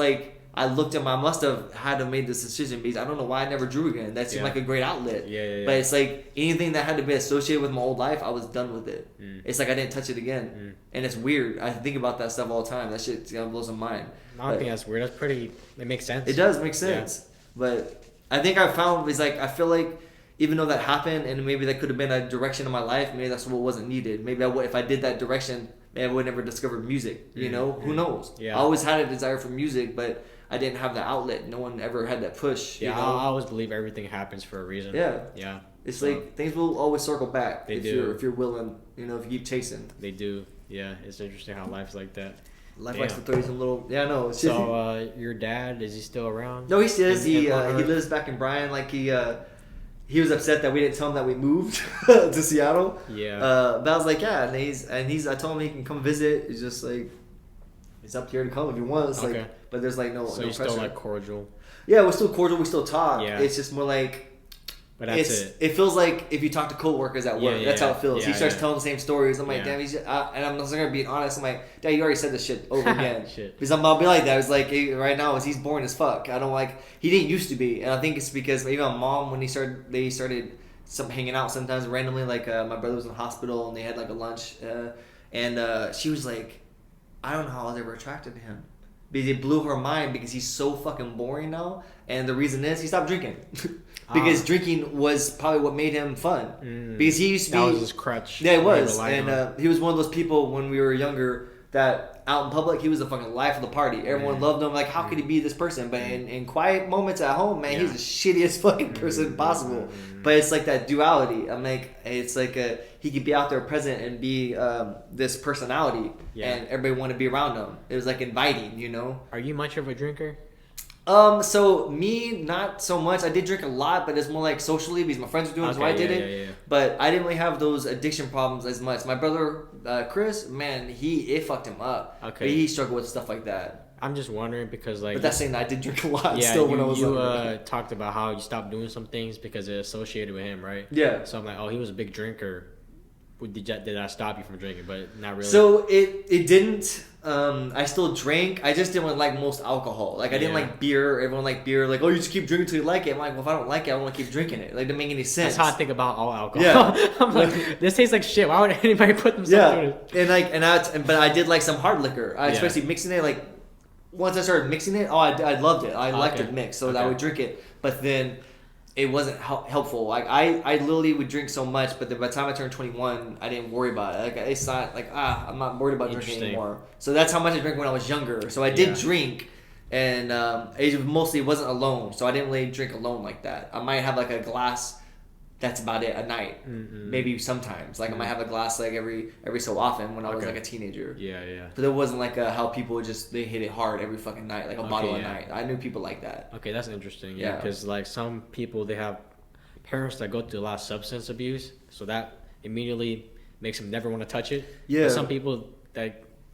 I looked at I must have had to make this decision because I don't know why I never drew again. That seemed like a great outlet. Yeah. But it's anything that had to be associated with my old life, I was done with it. It's I didn't touch it again. And it's weird. I think about that stuff all the time. That shit blows my mind. I don't think that's weird. That's pretty, it makes sense. It does make sense. Yeah. But I think I found is I feel like even though that happened and maybe that could have been a direction in my life, maybe that's what wasn't needed. Maybe if I did that direction, maybe I would never discover music. You know? Who knows? Yeah. I always had a desire for music, but I didn't have the outlet. No one ever had that push. Yeah, I always believe everything happens for a reason. Yeah. It's things will always circle back if you're willing, if you keep chasing. They do. Yeah, it's interesting how life's like that. Life likes to throw you some little. Yeah, no. So your dad, is he still around? No, he still is. He lives back in Bryan. He was upset that we didn't tell him that we moved to Seattle. Yeah. But I was like, yeah, and he's. I told him he can come visit. It's just it's up to you to come if you want. It's but there's no. So no you're pressure. still cordial. Yeah, we're still cordial. We still talk. Yeah. It's just more But that's it. It feels like if you talk to coworkers at work, that's how it feels. Yeah, he starts telling the same stories. I'm like, damn, he's and I'm just gonna be honest. I'm like, Dad, you already said this shit over again. Because I'll be like that. It's like right now, he's boring as fuck. I don't like. He didn't used to be, and I think it's because even my mom when they started some hanging out sometimes randomly. Like my brother was in the hospital and they had like a lunch, and she was like, I don't know how I was ever attracted to him. Because it blew her mind because he's so fucking boring now, and the reason is he stopped drinking. Because drinking was probably what made him fun. Because he used to be... That was his crutch. Yeah, it was. And he was one of those people when we were younger that out in public, he was the fucking life of the party. Everyone loved him. Like, how could he be this person? But in quiet moments at home, man, he's the shittiest fucking person possible. But it's like that duality. I'm like, it's like he could be out there present and be this personality. And everybody wanted to be around him. It was like inviting, you know? Are you much of a drinker? So me, not so much. I did drink a lot, but it's more like socially because my friends were doing it, so I did it. But I didn't really have those addiction problems as much. My brother, Chris, man, it fucked him up. Okay. But he struggled with stuff like that. I'm just wondering because like... But that's saying that I did drink a lot when I was younger. Talked about how you stopped doing some things because it associated with him, right? Yeah. So I'm like, oh, he was a big drinker. Did I stop you from drinking? But not really. So it didn't. I still drank. I just didn't like most alcohol. Like I didn't like beer. Everyone liked beer. Like, oh, you just keep drinking till you like it. I'm like, well, if I don't like it, I don't want to keep drinking it. Like, it doesn't make any sense. That's how I think about all alcohol. Yeah. I'm like, this tastes like shit. Why would anybody put themselves through it? But I did like some hard liquor. Especially mixing it. Like once I started mixing it, I loved it. I liked it mixed, so I would drink it. But then it wasn't helpful. Like I literally would drink so much, but then by the time I turned 21, I didn't worry about it. Like it's not like I'm not worried about drinking anymore. So that's how much I drank when I was younger. So I did drink, and it wasn't alone. So I didn't really drink alone like that. I might have like a glass. That's about it a night. Maybe sometimes. Like I might have a glass like every so often when I was like a teenager. Yeah. But it wasn't like how people they hit it hard every fucking night, like a bottle a night. I knew people like that. Okay, that's interesting. Yeah, because like some people they have parents that go through a lot of substance abuse, so that immediately makes them never want to touch it. Yeah. But some people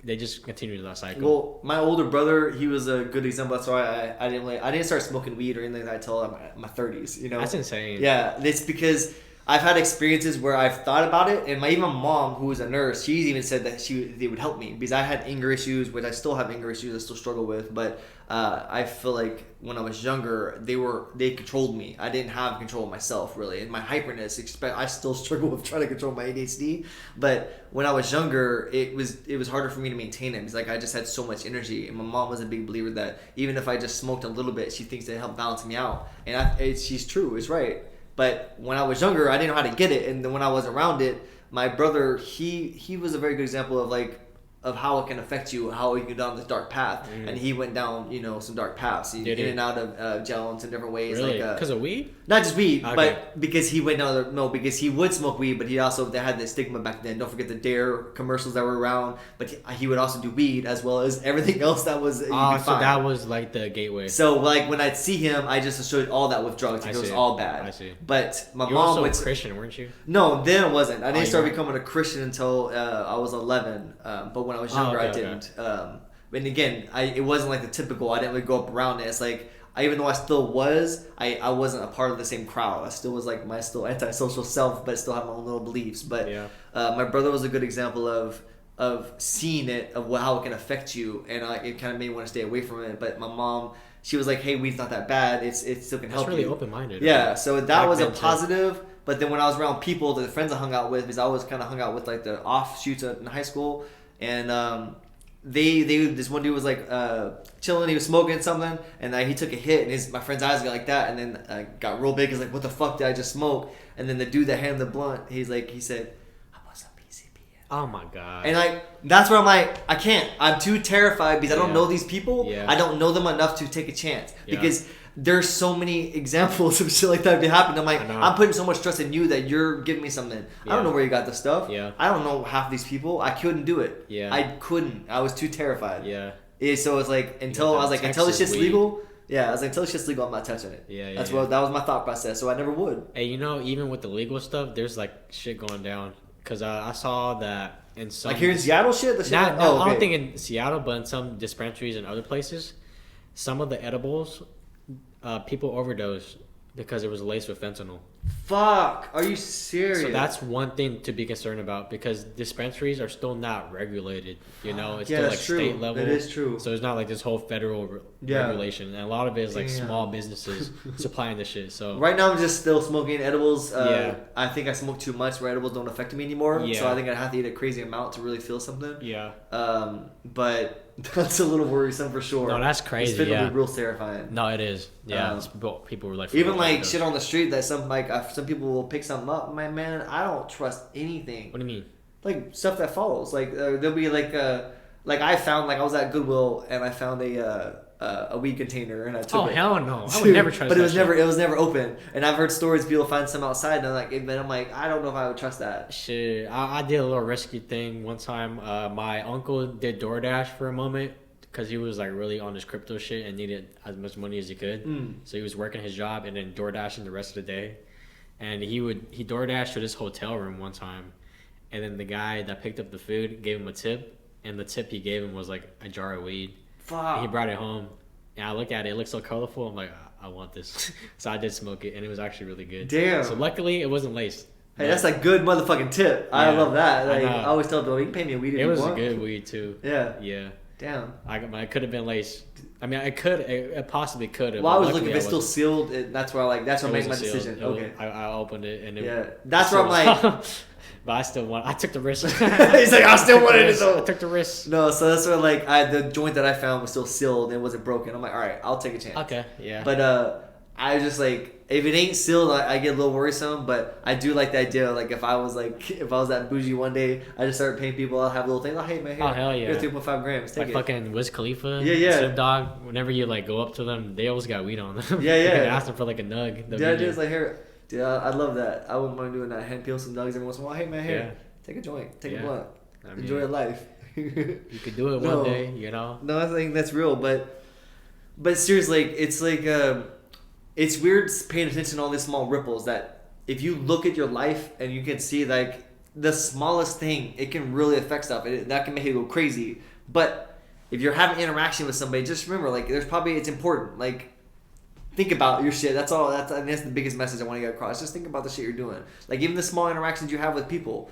they just continue that cycle. Well, my older brother, he was a good example. That's why I didn't start smoking weed or anything like that until my 30s. You know, that's insane. Yeah, it's because I've had experiences where I've thought about it, and even my mom, who was a nurse, she's even said that they would help me because I had anger issues, which I still have anger issues. I still struggle with, but I feel like when I was younger, they controlled me. I didn't have control of myself really, and my hyperness. I still struggle with trying to control my ADHD, but when I was younger, it was harder for me to maintain it because like I just had so much energy, and my mom was a big believer that even if I just smoked a little bit, she thinks it helped balance me out, and she's true. It's right. But when I was younger, I didn't know how to get it, and then when I was around it, my brother, he was a very good example of how it can affect you, how you go down this dark path, and he went down, some dark paths, in and out of jail in some different ways. Really? Because of weed? Not just weed, but because he went down. Because he would smoke weed, but they had this stigma back then. Don't forget the Dare commercials that were around. But he would also do weed as well as everything else that was. So that was like the gateway. So like when I'd see him, I just associated all that with drugs. It was all bad. I see. But my you mom were also a Christian, weren't you? No, then I wasn't. I didn't start becoming a Christian until I was 11. But when I was younger, I didn't. And again, it wasn't like the typical. I didn't really go up around it. It's like even though I still was, I wasn't a part of the same crowd. I still was like my still antisocial self, but still have my own little beliefs. But my brother was a good example of seeing it, of how it can affect you, and it kind of made me want to stay away from it. But my mom, she was like, "Hey, weed's not that bad. It still can help you." That's really open-minded. Yeah, so that was a positive. But then when I was around people, the friends I hung out with, because I always kind of hung out with like the offshoots in high school, and this one dude was like chilling, he was smoking something, and he took a hit, and my friend's eyes got like that, and then got real big. He's like, "What the fuck did I just smoke?" And then the dude that handed the blunt, he said, "How about some PCP?" Oh my god! And that's where I'm like, I can't. I'm too terrified because I don't know these people. Yeah. I don't know them enough to take a chance because there's so many examples of shit like that happening. I'm like, I'm putting so much trust in you that you're giving me something. I don't know where you got the stuff. Yeah. I don't know half these people. I couldn't do it. Yeah. I couldn't. I was too terrified. Yeah. So it's like until this shit's legal. Yeah, I was like, until this shit's legal, I'm not touching it. Yeah. That was my thought process. So I never would. Hey, even with the legal stuff, there's like shit going down because I saw that in some here in Seattle, shit. I don't think in Seattle, but in some dispensaries and other places, some of the edibles. People overdose Because it was laced with fentanyl. Fuck. Are you serious? So that's one thing to be concerned about because dispensaries are still not regulated. You know, it's still like that's true. state level. It is true. So it's not like this whole federal regulation, and a lot of it is like small businesses supplying the shit. So right now I'm just still smoking edibles. Yeah. I think I smoke too much where edibles don't affect me anymore. Yeah. So I think I have to eat a crazy amount to really feel something. yeah. But that's a little worrisome for sure. No, that's crazy. It's Yeah. real terrifying. No, it is. Yeah. People were like Even like shit on the street that some people will pick something up. Man, I don't trust anything. What do you mean? Like stuff that follows. Like there'll be like I found like I was at Goodwill and I found a weed container and I took it. Oh hell no! I would never trust. But that it was never open. And I've heard stories people find some outside and I'm like I don't know if I would trust that. Shit, I did a little risky thing one time. My uncle did DoorDash for a moment because he was like really on his crypto shit and needed as much money as he could. So he was working his job and then DoorDashing the rest of the day. And he DoorDashed to this hotel room one time, and then the guy that picked up the food gave him a tip, and the tip he gave him was like a jar of weed. Fuck. And he brought it home, and I looked at it. It looked so colorful. I'm like, I want this. So I did smoke it, and it was actually really good. Damn. So luckily, it wasn't laced. Hey, that's a good motherfucking tip. I love that. Like I always tell people, you can pay me a weed if It you was want. a good weed too. Yeah. Yeah. Damn. It could have been laced. I mean, it possibly could have. Well, I was looking if it's still sealed. That's where I made my decision. Okay. I opened it and that's where I'm like. But I still want. I took the risk. He's like, I still wanted it though. I took the risk. No, so that's where like the joint that I found was still sealed and it wasn't broken. I'm like, all right, I'll take a chance. Okay, yeah. But I was just like, if it ain't sealed, I get a little worrisome. But I do like the idea. Like if I was that bougie one day, I just started paying people. I'll have little things. Oh hey man, here, oh hell yeah, here's 3.5 grams. Take like it. fucking Wiz Khalifa. Yeah. Snoop Dogg. Whenever you like go up to them, they always got weed on them. Yeah. You can ask them for like a nug. Yeah, dude, it's like here. Dude, I love that. I wouldn't mind doing that. Hand peel some nugs every once in a while. Hey man, here. Yeah. Take a joint. Take a blunt. Enjoy your life. You could do it one day, you know? No, I think that's real. But seriously, it's like it's weird paying attention to all these small ripples that if you look at your life and you can see like the smallest thing, it can really affect stuff. That can make it go crazy. But if you're having interaction with somebody, just remember like it's important. Like think about your shit. That's all. That's the biggest message I want to get across. Just think about the shit you're doing. Like even the small interactions you have with people.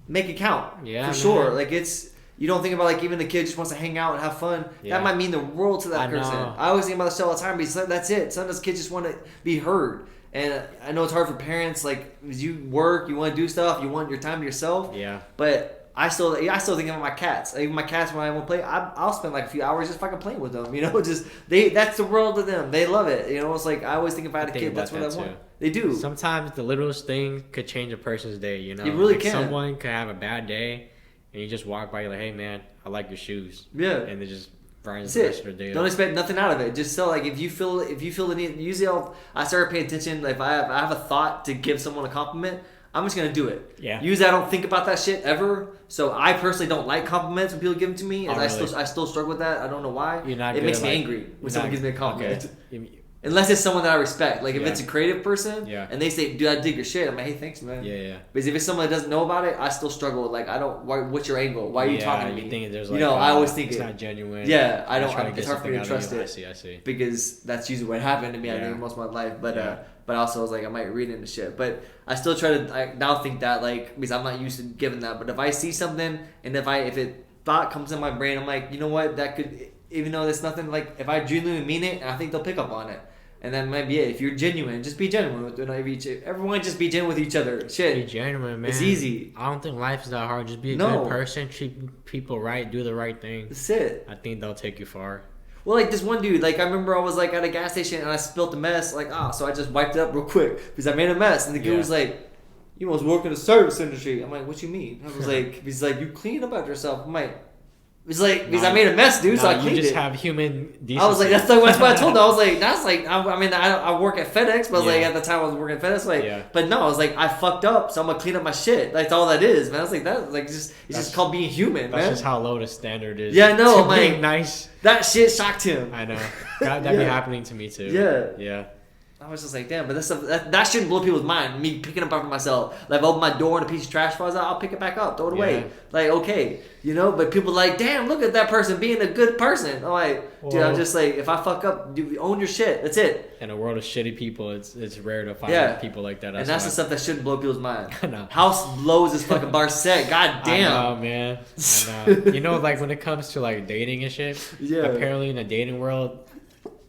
Make it count. Yeah, for sure. Like you don't think about like even the kid just wants to hang out and have fun. Yeah. That might mean the world to that person. I always think about this all the time, but that's it. Sometimes kids just want to be heard. And I know it's hard for parents. Like you work, you want to do stuff, you want your time to yourself. Yeah. But I still think about my cats. Even my cats when I want to play, I'll spend like a few hours just fucking playing with them. You know, that's the world to them. They love it. You know, it's like I always think if I had a kid, that's what I want. They do. Sometimes the littlest thing could change a person's day, you know? It really can. Someone could have a bad day, and you just walk by, you're like, hey, man, I like your shoes. Yeah. And they just brightens the rest of their day. Don't expect nothing out of it. Just like, if you feel the need, usually I started paying attention. If I have a thought to give someone a compliment, I'm just going to do it. Yeah. Usually I don't think about that shit ever. So I personally don't like compliments when people give them to me. And I still struggle with that. I don't know why. It makes me angry when someone gives me a compliment. Okay. Unless it's someone that I respect. Like, if it's a creative person and they say, dude, I dig your shit. I'm like, hey, thanks, man. Yeah. Because if it's someone that doesn't know about it, I still struggle with, like, what's your angle? Why are you talking to me? Think there's like, I always think it's not genuine. Yeah, it's hard for me to trust it. I see. Because that's usually what happened to me, I think, most of my life. But also, I was like, I might read into shit. But I still try to now think that, like, because I'm not used to giving that. But if I see something, and if it thought comes in my brain, I'm like, you know what? That could, even though it's nothing, like, if I genuinely mean it, I think they'll pick up on it. And that might be it. If you're genuine, just be genuine with everyone. Just be genuine with each other. Shit. Be genuine, man. It's easy. I don't think life is that hard. Just be a good person. Treat people right. Do the right thing. That's it. I think they'll take you far. Well, like this one dude, like I remember I was like at a gas station and I spilled a mess. Like, so I just wiped it up real quick because I made a mess. And the dude was like, "You must work in the service industry." I'm like, "What you mean?" I was like, "He's like, you clean up after yourself." I'm like. It's like, because I made a mess, dude, so I cleaned it. You just have human decency. I was like, that's what I told him. I was like, that's like, I work at FedEx, but like at the time I was working at FedEx, but no, I was like, I fucked up, so I'm gonna clean up my shit. Like, that's all that is, man. I was like, that's like, it's just called being human, man. That's just how low the standard is. Yeah, no, I'm being like, nice. That shit shocked him. I know. That'd be happening to me too. Yeah. I was just like, damn, but that shouldn't blow people's mind. Me picking up after myself. Like, if I open my door and a piece of trash falls out, I'll pick it back up, throw it away. Like, okay, you know. But people like, damn, look at that person being a good person. I'm like, dude, I'm just like, if I fuck up, you own your shit. That's it. In a world of shitty people, it's rare to find people like that. And that's the stuff that shouldn't blow people's mind. I know. How low is this fucking bar set? God damn. I know, man. I know. You know, like when it comes to like dating and shit. Yeah. Apparently, in the dating world,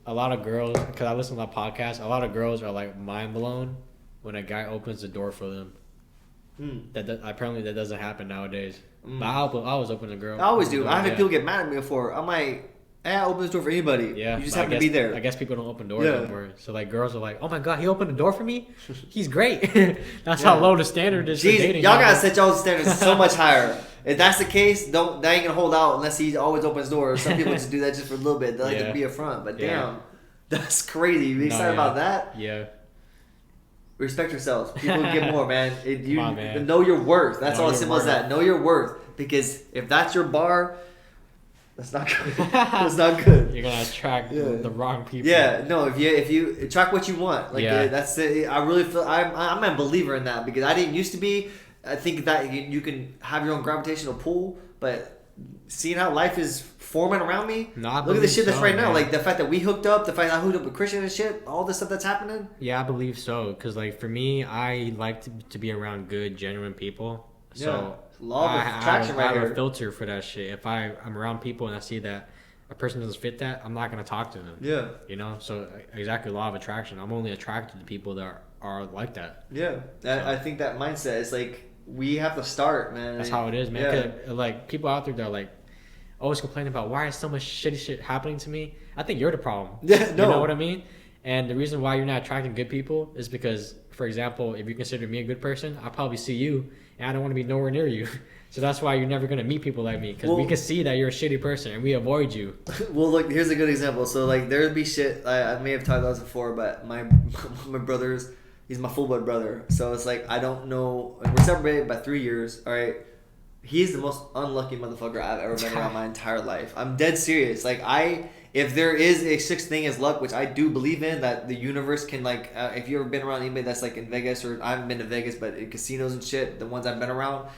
a lot of girls, because I listen to a lot of podcasts, a lot of girls are like mind blown when a guy opens the door for them. Apparently that doesn't happen nowadays. But I always open the girl. I always do. I've had people get mad at me before. I'm like, I open this door for anybody. Yeah, you just happen to be there. I guess people don't open doors anymore. So like girls are like, oh my god, he opened the door for me. He's great. That's how low the standard is for dating. Y'all gotta set y'all's standards so much higher. If that's the case, that ain't gonna hold out unless he always opens doors. Some people just do that just for a little bit. They like to be a front. But damn, that's crazy. You excited about that? Yeah. Respect yourselves. People get more, man. Man. Know your worth. That's all as simple as that. Know your worth. Because if that's your bar, that's not good. That's not good. You're gonna attract the wrong people. Yeah, no. If you attract what you want, like that's it. I really feel I'm a believer in that because I didn't used to be. I think that you can have your own gravitational pull, but seeing how life is forming around me, look at the shit that's right now. Like the fact that we hooked up, the fact that I hooked up with Christian and shit, all this stuff that's happening. Yeah, I believe so. Cause like for me, I like to be around good, genuine people. So law of attraction right here. I have a filter for that shit. If I'm around people and I see that a person doesn't fit that, I'm not gonna talk to them. Yeah. You know, so exactly law of attraction. I'm only attracted to people that are like that. Yeah, I think that mindset is like we have to start, man. That's how it is, man. Yeah. Like people out there that are like always complaining about why is so much shitty shit happening to me. I think you're the problem. Yeah, no. You know what I mean? And the reason why you're not attracting good people is because, for example, if you consider me a good person, I'll probably see you and I don't want to be nowhere near you. So that's why you're never going to meet people like me because we can see that you're a shitty person and we avoid you. Well, look, here's a good example. So, like, there'd be shit, I may have talked about this before, but my brother's, he's my full blood brother. So it's like, I don't know, we're separated by 3 years, all right? He's the most unlucky motherfucker I've ever been around my entire life. I'm dead serious. Like, if there is a such thing as luck, which I do believe in, that the universe can, like, if you've ever been around anybody that's, like, in Vegas, or I haven't been to Vegas, but in casinos and shit, the ones I've been around,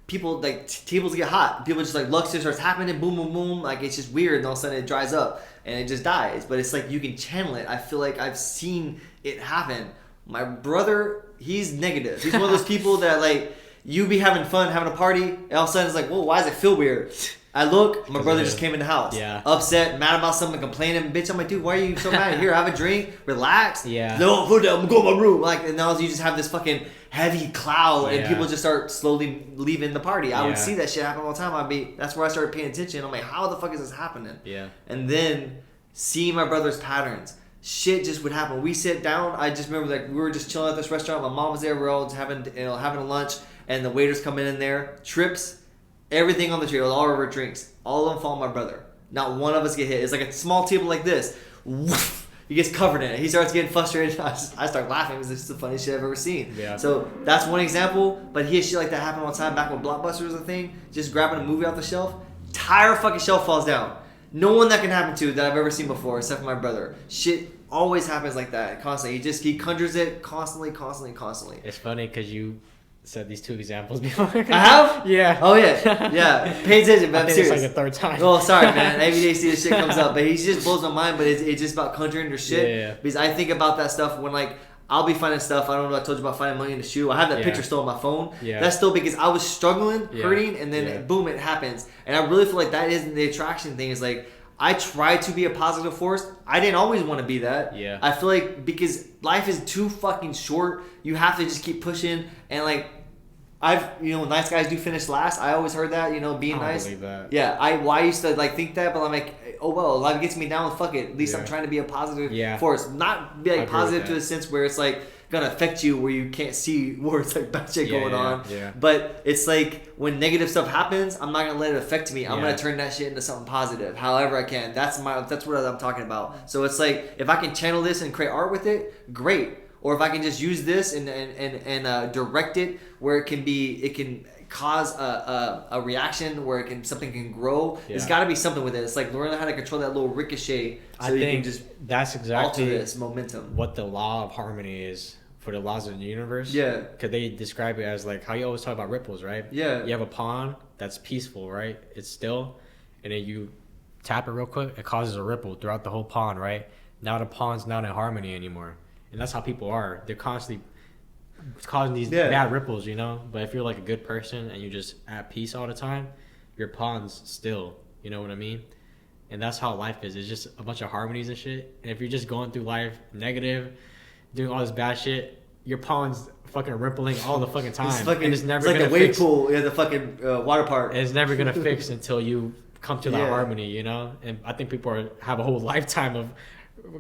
people, like, tables get hot. People just, like, luck just starts happening, boom, boom, boom. Like, it's just weird, and all of a sudden it dries up, and it just dies. But it's like you can channel it. I feel like I've seen it happen. My brother, he's negative. He's one of those people that, like, you be having fun, having a party, and all of a sudden it's like, whoa, why does it feel weird? I look, my brother just came in the house. Yeah. Upset, mad about something, complaining. Bitch, I'm like, dude, why are you so mad? Here, have a drink, relax. Yeah. No, hold on, I'm going to my room. Like, and now you just have this fucking heavy cloud, and people just start slowly leaving the party. I would see that shit happen all the time. That's where I started paying attention. I'm like, how the fuck is this happening? Yeah. And then seeing my brother's patterns. Shit just would happen. We sit down. I just remember, like, we were just chilling at this restaurant. My mom was there. We were all just having a lunch, and the waiters coming in there. Trips. Everything on the table, all of our drinks, all of them fall on my brother. Not one of us get hit. It's like a small table like this. Woof, he gets covered in it. He starts getting frustrated. I start laughing because it's the funniest shit I've ever seen. Yeah. So that's one example. But he has shit like that happen all the time. Back when Blockbuster was a thing, just grabbing a movie off the shelf, entire fucking shelf falls down. No one that can happen to that I've ever seen before, except for my brother. Shit always happens like that constantly. He conjures it constantly. It's funny because you said these two examples before. I have? Yeah. Oh, yeah. Yeah. Pay attention, man. I'm serious. It's like the third time. Oh, sorry, man. Every day see this shit comes up. But he just blows my mind. But it's just about conjuring your shit. Yeah. Because I think about that stuff when, like, I'll be finding stuff. I don't know. I told you about finding money in the shoe. I have that picture still on my phone. Yeah. That's still because I was struggling, hurting, and then boom, it happens. And I really feel like that is the attraction thing. Is like, I try to be a positive force. I didn't always want to be that. Yeah. I feel like because life is too fucking short, you have to just keep pushing. And, like, nice guys do finish last. I always heard that, being nice. I believe that. Yeah, I used to, like, think that, but I'm like, oh well, life gets me down, fuck it. At least I'm trying to be a positive force. Not be, like, positive to a sense where it's, like, gonna affect you where you can't see where it's, like, bad shit going on. Yeah. But it's like, when negative stuff happens, I'm not gonna let it affect me. I'm gonna turn that shit into something positive, however I can. That's what I'm talking about. So it's like, if I can channel this and create art with it, great. Or if I can just use this and direct it where it can cause a reaction where something can grow. Yeah. There's got to be something with it. It's like learning how to control that little ricochet, so you can just that's alter exactly this momentum. what the law of harmony is for the laws of the universe. Yeah. Because they describe it as like how you always talk about ripples, right? Yeah. You have a pond that's peaceful, right? It's still, and then you tap it real quick, it causes a ripple throughout the whole pond, right? Now the pond's not in harmony anymore. And that's how people are. They're constantly causing these bad ripples, you know? But if you're like a good person and you're just at peace all the time, your pond's still, you know what I mean? And that's how life is. It's just a bunch of harmonies and shit. And if you're just going through life negative, doing all this bad shit, your pond's fucking rippling all the fucking time. And it's never like gonna the wave fix. pool in the fucking water park. And it's never gonna fix until you come to that Yeah. harmony, you know? And I think people have a whole lifetime of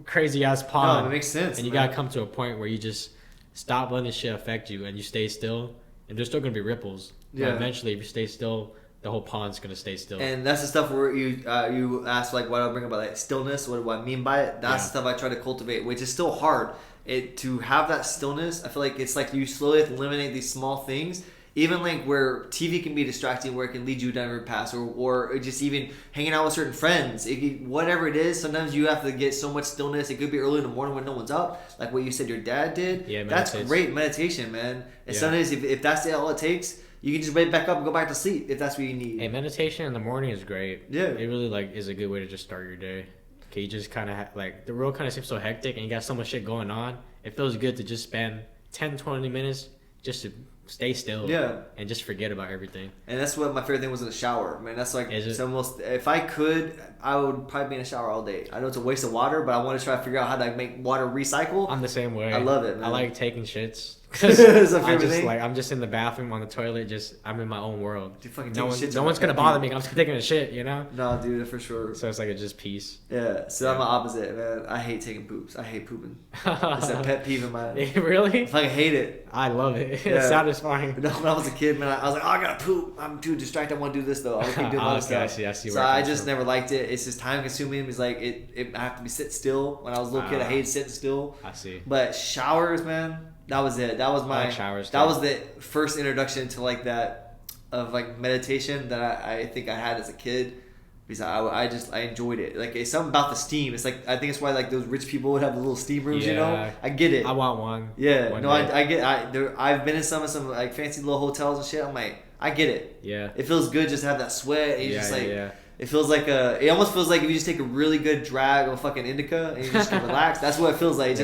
crazy ass pond. No, it makes sense. And you gotta come to a point where you just stop letting this shit affect you and you stay still. And there's still gonna be ripples. Yeah. But eventually, if you stay still, the whole pond's gonna stay still. And that's the stuff where you ask like, what do I bring about like stillness? What do I mean by it? That's the stuff I try to cultivate, which is still hard. To have that stillness, I feel like it's like you slowly have to eliminate these small things. Even like where TV can be distracting, where it can lead you down a path, or just even hanging out with certain friends, whatever it is. Sometimes you have to get so much stillness. It could be early in the morning when no one's up, like what you said your dad did. Yeah, that's great meditation, man. And sometimes if that's all it takes, you can just wake back up and go back to sleep if that's what you need. Hey, meditation in the morning is great. Yeah, it really like is a good way to just start your day. Okay, you just kind of like the world kind of seems so hectic and you got so much shit going on. It feels good to just spend 10-20 minutes just to stay still, and just forget about everything. And that's what my favorite thing was in the shower, man. That's like it's almost, if I could, I would probably be in the shower all day. I know it's a waste of water, but I want to try to figure out how to make water recycle. I'm the same way. I love it, man. I like taking shits. I'm just in the bathroom on the toilet. I'm in my own world. Dude, no one's gonna bother me. I'm just taking a shit, you know. No, dude, for sure. So it's like it's just peace. Yeah. So I'm the opposite, man. I hate taking poops. I hate pooping. It's a pet peeve of mine. Really? I fucking hate it. I love it. It's satisfying. No, when I was a kid, man, I was like, oh, I gotta poop. I'm too distracted. I want to do this though. I keep doing other stuff. I see. So I just never liked it. It's just time consuming. It's like I have to be sit still. When I was a little kid, I hated sitting still. I see. But showers, man. That was it. That was my showers. That was the first introduction to like that of like meditation that I think I had as a kid, because I enjoyed it. Like it's something about the steam. It's like I think it's why like those rich people would have the little steam rooms. You know, I get it. I want one. Yeah, I've been in some like fancy little hotels and shit. I'm like, I get it. Yeah, it feels good just to have that sweat. And just like yeah. It feels like it almost feels like if you just take a really good drag of a fucking indica and you just can relax. That's what it feels like.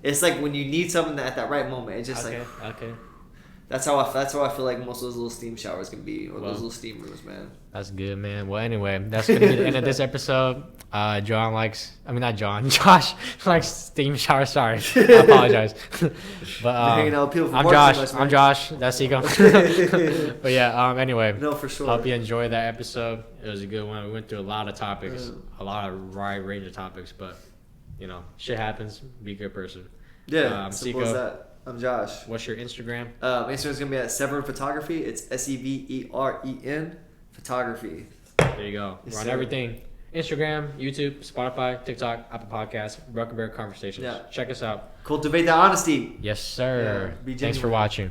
It's like when you need something at that right moment. It's just okay. That's how I feel like most of those little steam showers can be, or those little steam rooms, man. That's good, man. Well, anyway, that's gonna be the end of this episode. Josh likes steam showers. Sorry, I apologize. But I'm Josh. I'm Josh. That's Ego. But yeah. Anyway. No, for sure. Hope you enjoyed that episode. It was a good one. We went through a lot of topics, a lot of wide range of topics, but you know, shit happens. Be a good person. Yeah. Simple as that. I'm Josh. What's your Instagram? Instagram's gonna be at Severen Photography. It's SEVEREN Photography. There you go. We're on everything. Instagram, YouTube, Spotify, TikTok, Apple Podcasts, Broken Bear Conversations. Yeah. Check us out. Cultivate that honesty. Yes, sir. Yeah, Thanks for watching.